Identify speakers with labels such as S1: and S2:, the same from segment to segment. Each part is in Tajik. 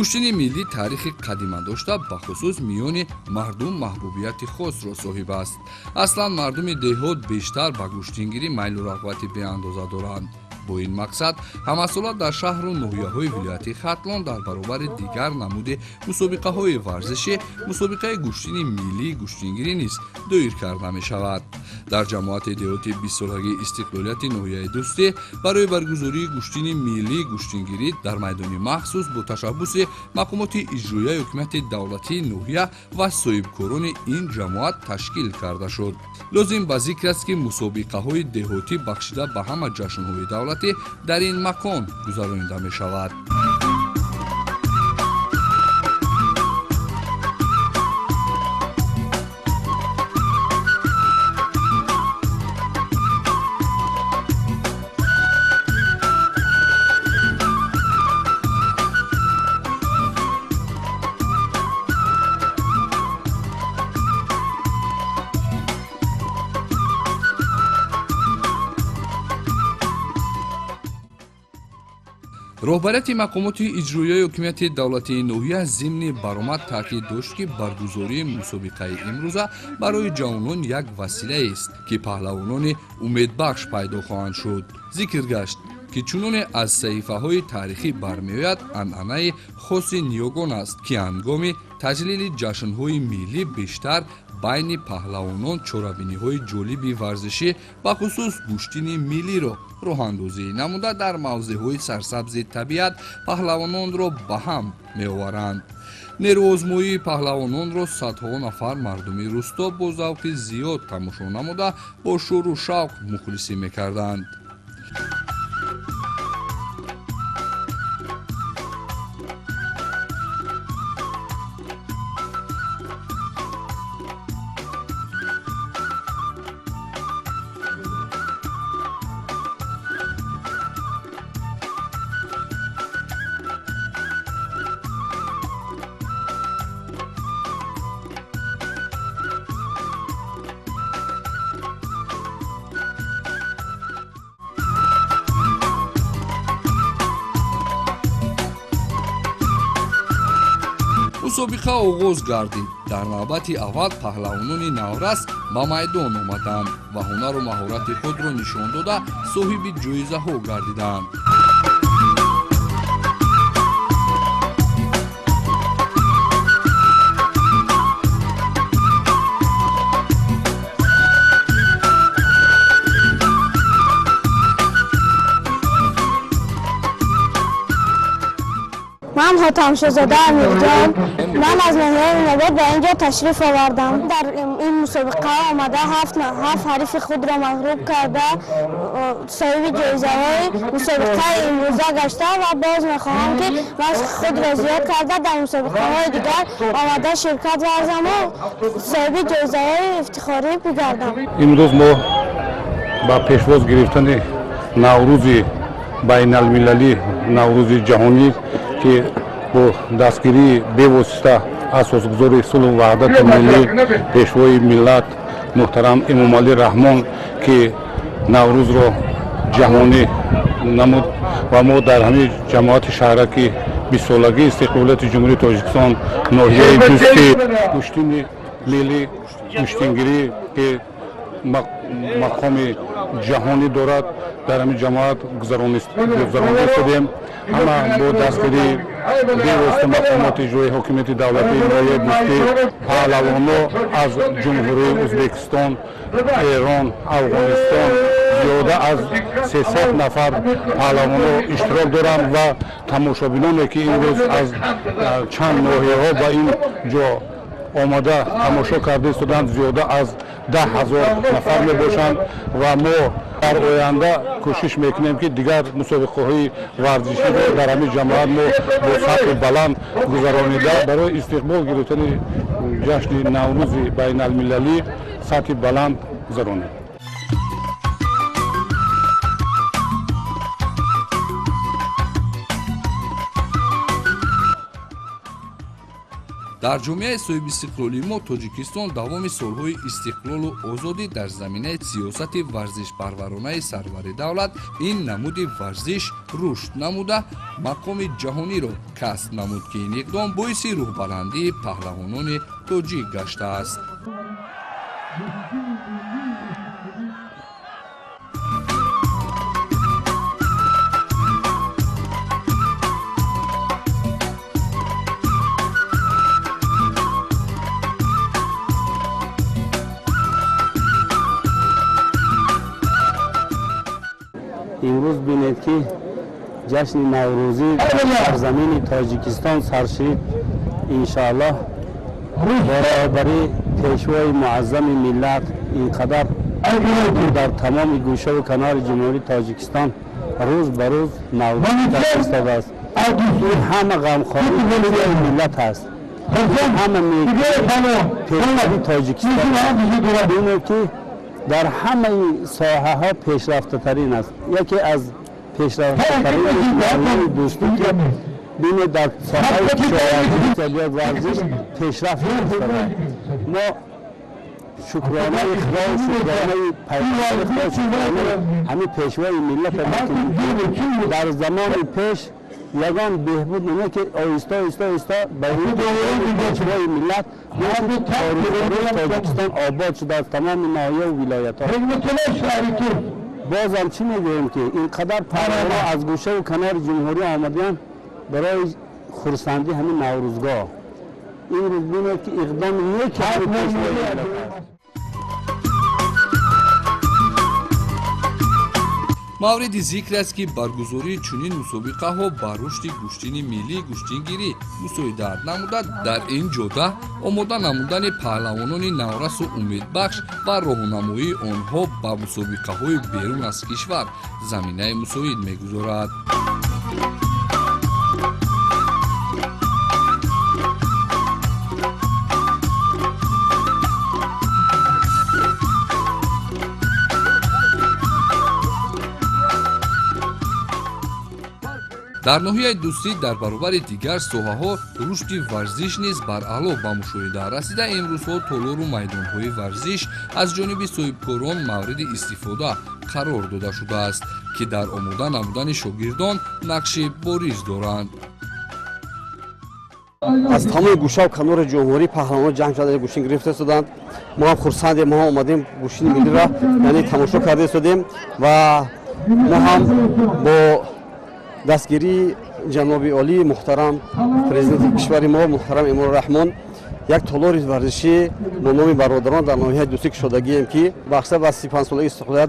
S1: гӯштини миллӣ таърихи қадима дошта бахусус миёни мардум маҳбубияти хосро соҳиб аст. Аслан мардуми деҳот бештар ба гӯштингирӣ майлу рағбати беандоза доранд. бо ин мақсад ҳамасола дар шаҳру ноҳияҳои вилояти хатлон дар баробари дигар намуди мусобиқаҳои варзишӣ мусобиқаи гӯштини миллии гӯштингирӣ низ доир карда мешавад. дар ҷамоати деҳоти 20-солагии истиқлолияти ноҳияи дӯстӣ барои баргузории гӯштини миллии гӯштингирӣ дар майдони махсус бо ташаббуси мақомоти иҷроияи ҳукумати давлатии ноҳия ва соҳибкорони ин ҷамоат ташкил карда шуд. лозим ба зикр аст ки мусобиқаҳои деҳотӣ бахшида ба ҳама ҷашнҳои давлатӣ дар ин макон гузаронида мешавад. роҳбарияти мақомоти иҷроияи ҳукумати давлатии ноҳия зимни баромад таъкид дошт ки баргузории мусобиқаи имрӯза барои ҷавонон як василаест ки паҳлавонони умедбахш пайдо хоҳанд шуд. зикр гашт ки чуноне аз саҳифаҳои таърихӣ бармеояд анъанаи хоси ниёгон аст ки ҳангоми таҷлили ҷашнҳои миллӣ бештар байни паҳлавонон чорабиниҳои ҷолиби варзишӣ бахусус гӯштини миллиро роҳандозӣ намуда дар мавзеъҳои сарсабзи табиат паҳлавононро ба ҳам меоваранд. нерӯозмоии паҳлавононро садҳо нафар мардуми рӯсто бо завқи зиёд тамошо намуда бо шӯру шавқ мухлисӣ мекарданд. мусобиқа оғоз гардид. дар навбати аввал паҳлавонони наврас ба майдон омаданд ва ҳунару маҳорати худро нишон дода соҳиби ҷоизаҳо гардиданд.
S2: من حاتم‌شاهزاده امیرجان من از ناحیه نوبت به اینجا تشریف آوردم. در این مسابقه آمده هفت حریف خود را مغلوب کرده صاحب جایزه‌های مسابقه امروزه گشته و باز می‌خواهم که من خود را زیاد کرده در مسابقه‌های دیگر آمده شرکت ورزم و صاحب جایزه‌های افتخاری بگردم.
S3: امروز ما با پیشواز گرفتن نوروز بین‌المللی نوروز جهانی که با دستگیری بواسطه اساسگذاری صلح و وحدت ملی پیشوای ملت محترم امامعلی رحمان که نوروز را جهانی نمود و ما در همه جماعت شهرکی 20 سالگی استقلالیت جمهوری تاجیکستان ناحیه دوستی گوشتین ملی گوشتینگیری که мақоми ҷаҳонӣ дорад. дар ҳамин ҷамоат гузаронида шудем. ҳама бо дастгирӣ бевосита мақомоти иҷроии ҳокимияти давлати нояб буд ки паҳлавоно аз ҷумҳурии Ӯзбекистон, Эрон, Афғонистон зиёда аз 300 нафар паҳлавоно иштирок доранд ва тамошобиноне ки имрӯз аз чанд ноҳияҳо ба ин ҷо омада тамошо карда истоданд зиёда аз 10,000 нафар мебошанд ва мо дар оянда кӯшиш мекунем ки дигар мусобиқаҳои варзиширо дар ҳамин ҷамоат мо бо сатҳи баланд гузаронида барои истиқбол гирифтани ҷашни наврӯзи байналмилалӣ сатҳи баланд гузаронем.
S1: дар ҷомеаи соҳиби истиқлолии мо тоҷикистон давоми солҳои истиқлолу озодӣ дар заминаи сиёсати варзишпарваронаи сарвари давлат ин намуди варзиш рушд намуда мақоми ҷаҳониро касб намуд ки ин иқдом боиси рӯҳбаландии паҳлавонони тоҷик гаштааст.
S4: امروز بینید که جشن نوروزی در زمین تاجیکستان سرشید انشاءالله برای پیشوای معظم ملت اینقدر در تمام گوشه و کنار جمهوری تاجیکستان روز به روز نوروز تشخیص داده است. این همه غمخواری ملت است. همه میگه پیشروی تاجیکستان بینید که در همه ساحه ها پیشرفته ترین است. یکی از پیشرفته ترین معلم دوستی که بینید در ساحه شاهدی طبیعت ورزش پیشرفت کرده. ما شکرانه خدا و شکرانه پیغمبر خدا شکرانه همین پیشوای ملت است. در زمان پیش یگان بهبود نمیده که آیسته به این پیشوای ملت تاجیکستان آباد شده از تمام ناحیه و ولایت ها. بازم چی میگوییم که اینقدر پهلوانا از گوشه و کنار جمهوری آمدن برای خرسندی همین نوروزگاه. این روز بینید که اقدام یک پیشوای ملت است.
S1: мавриди зикр аст ки баргузории чунин мусобиқаҳо ба рушди гӯштини миллии гӯштингирӣ мусоидат намуда дар ин ҷода омода намудани паҳлавонони наврасу умедбахш ва роҳнамоии онҳо ба мусобиқаҳои берун аз кишвар заминаи мусоид мегузорад. дар ноҳияи дӯстӣ дар баробари дигар соҳаҳо рушди варзиш низ баръало ба мушоҳида расида имрӯзҳо толору майдонҳои варзиш аз ҷониби соҳибкорон мавриди истифода қарор дода шудааст ки дар омода намудани шогирдон нақши бориз доранд.
S4: از تمام گوشه و کنار جمهوری پهلوانان جمع شده گوشین گرفته شدند. ما هم خرسندیم، ما هم اومدیم گوشین ملی را یعنی تماشا کرده شدیم و ما هم با دستگیری جناب عالی محترم پرزیدنت کشور ما محترم امام‌الرحمن یک تالار ورزشی با نام برادران در ناحیه دوستی شدگی ام کی بخش و 35 سالگی استقلال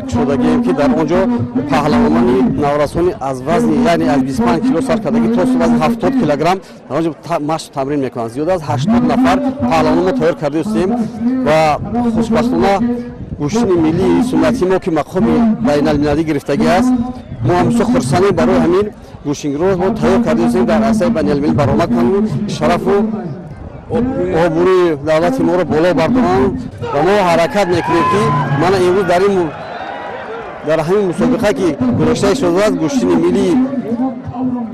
S4: شدگی ام کی در اونجا پهلوانانی نورسانی از وزن یعنی از 25 کیلو سر کردگی تا وزن 70 کیلوگرم در اونجا مشق تمرین میکنند. زیاد از 80 نفر پهلوان ما تیار کرده هستیم و خوشبختانه گوشین ملی سنتی ما که مقام بین المللی گرفتگی است. ما هم خرسندیم برای همین گوشینگیرو ما تیار کرده هستیم در عرصه بین المللی برآمد کنیم شرف و آبروی دولت ما رو بالا بردارند و ما حرکت میکنیم که من امروز در همین مسابقه که گذاشته شده است گوشین ملی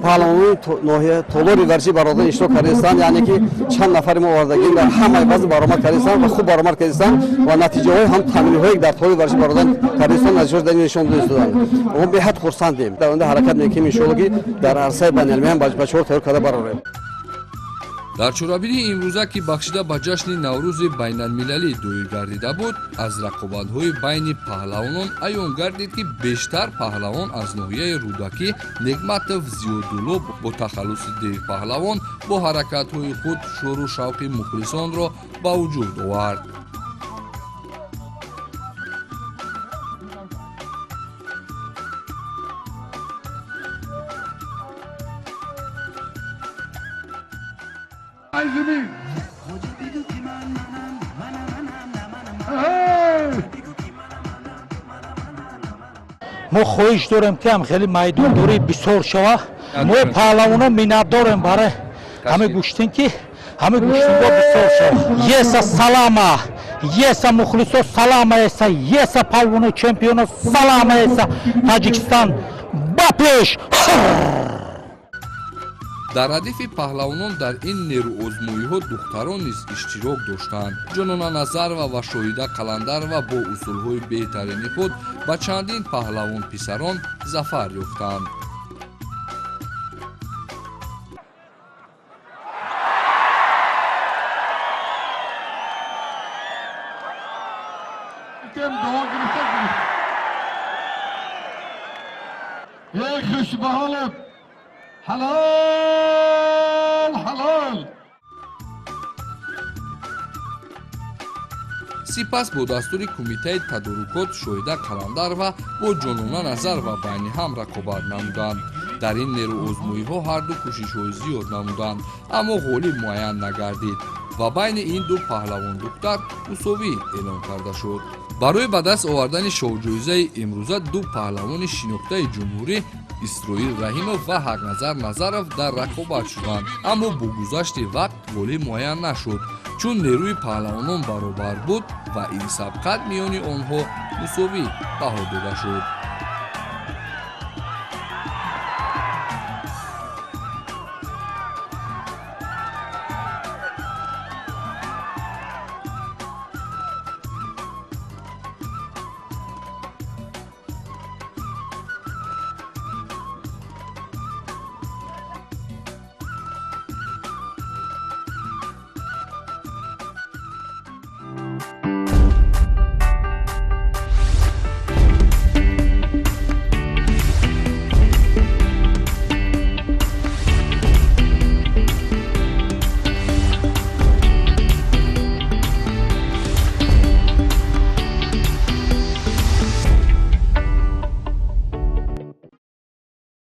S4: پهلوانی ناحیه تالار ورزشی برادران اشتراک کرده هستند یعنی که چند نفر ما آوردگیم در همه وزن برآمد کرده هستند و خوب برآمد کرده هستند و نتیجه های هم تمرین هایی در تالار ورزشی برادران کرده هستند نتیجه در نشان داده شدند. ما به حد خرسندیم در آینده حرکت میکنیم ان شاء الله که در عرصه بین المللی بچه‌ها تیار کرده برآوریم.
S1: дар чорабини имрӯза ки бахшида ба ҷашни наврӯзи байналмилалӣ дуир гардида буд, аз рақобатҳои байни паҳлавонон аён гардид ки бештар паҳлавон аз ноҳияи рӯдакӣ Нигматов Зиёдулло бо тахаллуси Девпаҳлавон бо ҳаракатҳои худ шӯру шавқи мухлисонро ба вуҷуд овард.
S5: мо хоҳиш дорем ки ҳам хеле майдондорӣ бисёр шава. мо паҳлавонон миннатдорем барои ҳамин гӯштин ки ҳамин гӯштинҳо бисёр шава. Еса салама, еса мухлисо салама еса, еса паҳлавоно чемпионо салама еса. Таҷикистон ба пеш!
S1: дар радифи паҳлавонон дар ин нерӯозмоиҳо духтарон низ иштирок доштанд. Ҷонона Назарова ва Шоҳида Қаландарова бо усулҳои беҳтарини худ ба чандин паҳлавон писарон зафар ёфтанд. сипас бо дастури кумитаи тадорукот Шоҳида Қаландарова бо Ҷонона Назарова байни ҳам рақобат намуданд. дар ин нерӯозмоиҳо ҳарду кӯшишҳои зиёд намуданд, аммо ғолиб муайян нагардид ва байни ин ду паҳлавон духтар мусовӣ эълон карда шуд. барои ба даст овардани шоҳҷоизаи имрӯза ду паҳлавони шинохтаи ҷумҳурӣ Исроил Раҳимов ва Ҳақназар Назаров дар рақобат шуданд, аммо бо гузашти вақт ғолиб муайян нашуд, чун нерӯи паҳлавонон баробар буд ва ин сабқат миёни онҳо мусовӣ баҳо дода шуд.